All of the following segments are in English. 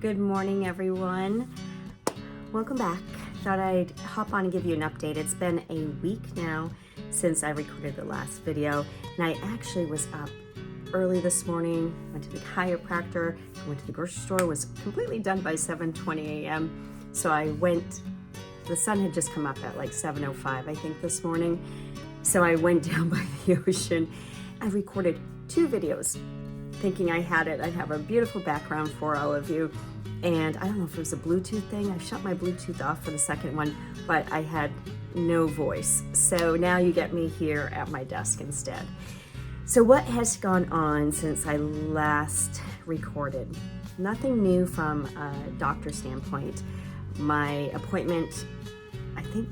Good morning, everyone. Welcome back. Thought I'd hop on and give you an update. It's been a week now since I recorded the last video, and I actually was up early this morning, went to the chiropractor, went to the grocery store, was completely done by 7:20 a.m. So I went, the sun had just come up at like 7:05, I think, this morning. So I went down by the ocean. I recorded 2 videos, thinking I had it. I'd have a beautiful background for all of you. And I don't know if it was a Bluetooth thing. I shut my Bluetooth off for the second one, but I had no voice. So now you get me here at my desk instead. So what has gone on since I last recorded? Nothing new from a doctor standpoint. My appointment, I think,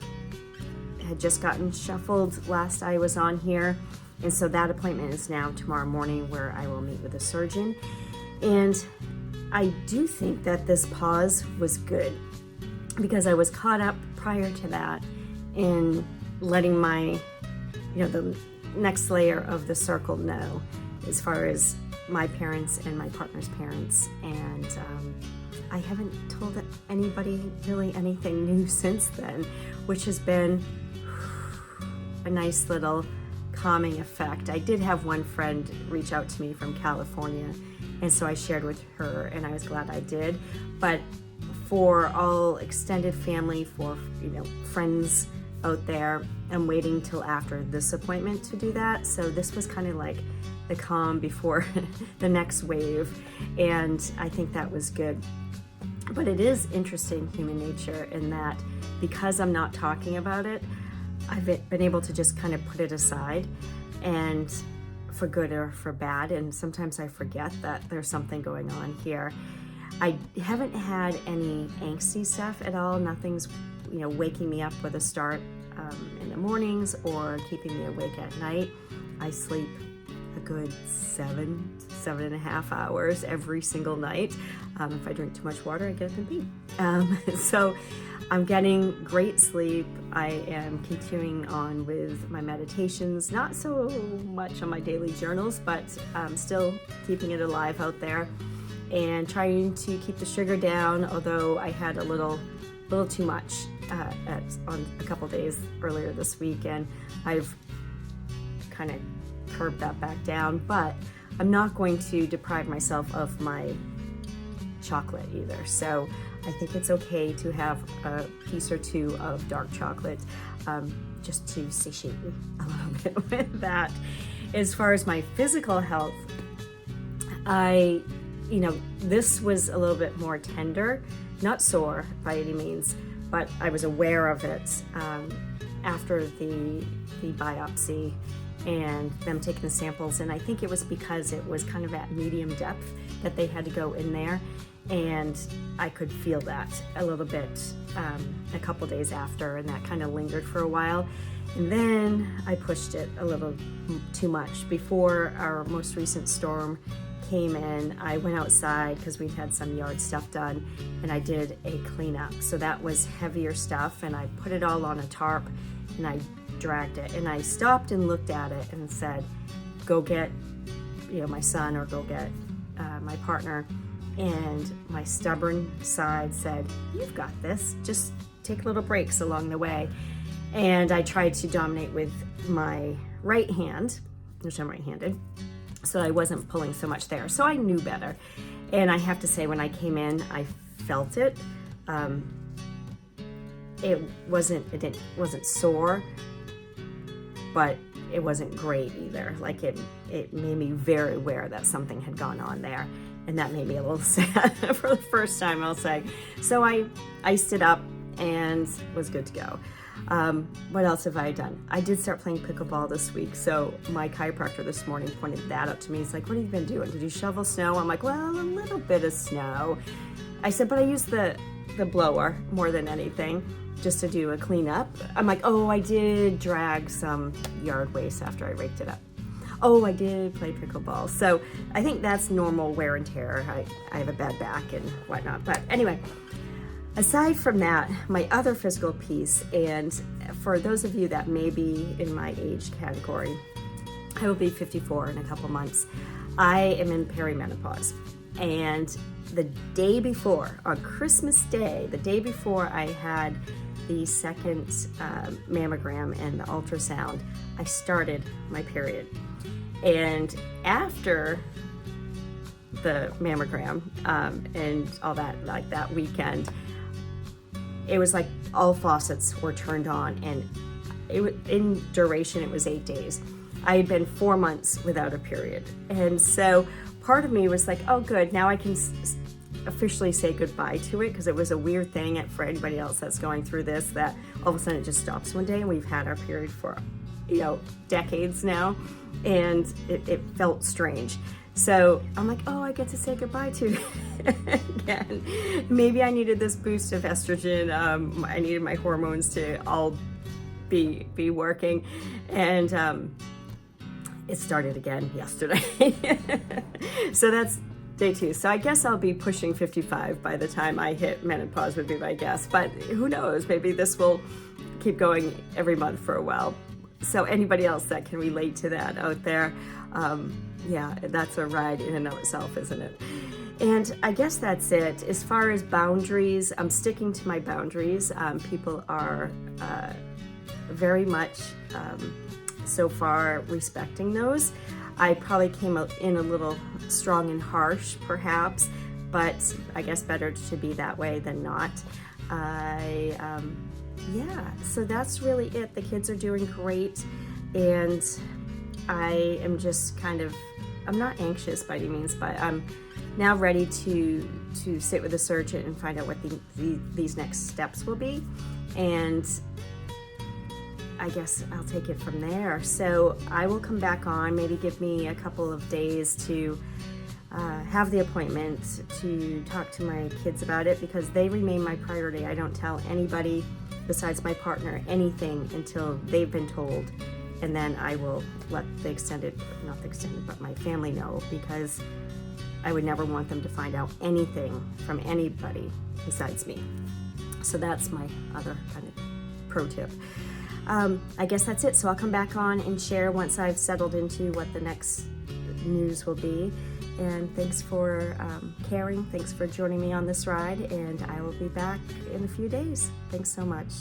had just gotten shuffled last I was on here. And so that appointment is now tomorrow morning, where I will meet with a surgeon. And I do think that this pause was good, because I was caught up prior to that in letting my, the next layer of the circle know, as far as my parents and my partner's parents. And I haven't told anybody really anything new since then, which has been a nice little calming effect. I did have one friend reach out to me from California, and so I shared with her, and I was glad I did. But for all extended family, for friends out there, I'm waiting till after this appointment to do that. So this was kind of like the calm before the next wave, and I think that was good. But it is interesting, human nature, in that because I'm not talking about it, I've been able to just kind of put it aside, and for good or for bad, and sometimes I forget that there's something going on here. I haven't had any angsty stuff at all. Nothing's waking me up with a start in the mornings or keeping me awake at night. I sleep a good 7.5 hours every single night. If I drink too much water, I get up and pee. So I'm getting great sleep. I am continuing on with my meditations, not so much on my daily journals, but still keeping it alive out there, and trying to keep the sugar down, although I had a little too much on a couple days earlier this week, and I've kind of curbed that back down. But I'm not going to deprive myself of my chocolate either. So I think it's okay to have a piece or two of dark chocolate, just to satiate me a little bit with that. As far as my physical health, this was a little bit more tender, not sore by any means, but I was aware of it after the biopsy and them taking the samples. And I think it was because it was kind of at medium depth that they had to go in there. And I could feel that a little bit a couple days after, and that kind of lingered for a while. And then I pushed it a little too much. Before our most recent storm came in, I went outside because we'd had some yard stuff done, and I did a cleanup. So that was heavier stuff, and I put it all on a tarp, and I dragged it. And I stopped and looked at it and said, go get my son, or go get my partner. And my stubborn side said, you've got this, just take little breaks along the way. And I tried to dominate with my right hand, which I'm right-handed, so I wasn't pulling so much there. So I knew better. And I have to say, when I came in, I felt it. It wasn't sore, but it wasn't great either. Like it made me very aware that something had gone on there. And that made me a little sad for the first time, I'll say. So I iced it up and was good to go. What else have I done? I did start playing pickleball this week. So my chiropractor this morning pointed that out to me. He's like, what have you been doing? Did you shovel snow? I'm like, well, a little bit of snow. I said, but I used the blower more than anything, just to do a cleanup. I'm like, oh, I did drag some yard waste after I raked it up. Oh, I did play pickleball. So I think that's normal wear and tear. I have a bad back and whatnot. But anyway, aside from that, my other physical piece, and for those of you that may be in my age category, I will be 54 in a couple months. I am in perimenopause. And the day before, on Christmas Day, the day before I had the second mammogram and the ultrasound, I started my period. And after the mammogram and all that, like that weekend, it was like all faucets were turned on, and in duration it was 8 days. I had been 4 months without a period, and so part of me was like, oh good, now I can officially say goodbye to it, because it was a weird thing for anybody else that's going through this, that all of a sudden it just stops one day, and we've had our period for, you know, decades now, and it felt strange. So I'm like, oh, I get to say goodbye to it again. Maybe I needed this boost of estrogen. I needed my hormones to all be working, and it started again yesterday. So that's day 2. So I guess I'll be pushing 55 by the time I hit menopause, would be my guess. But who knows? Maybe this will keep going every month for a while. So anybody else that can relate to that out there, yeah, that's a ride in and of itself, isn't it? And I guess that's it. As far as boundaries, I'm sticking to my boundaries. People are very much so far respecting those. I probably came in a little strong and harsh, perhaps, but I guess better to be that way than not. Yeah, so that's really it. The kids are doing great, and I am just kind of, I'm not anxious by any means, but I'm now ready to sit with the surgeon and find out what these next steps will be, and I guess I'll take it from there. So I will come back on, maybe give me a couple of days to have the appointment to talk to my kids about it, because they remain my priority. I don't tell anybody besides my partner anything until they've been told, and then I will let the extended, not the extended, but my family know, because I would never want them to find out anything from anybody besides me. So that's my other kind of pro tip. I guess that's it. So I'll come back on and share once I've settled into what the next news will be. And thanks for caring. Thanks for joining me on this ride. And I will be back in a few days. Thanks so much.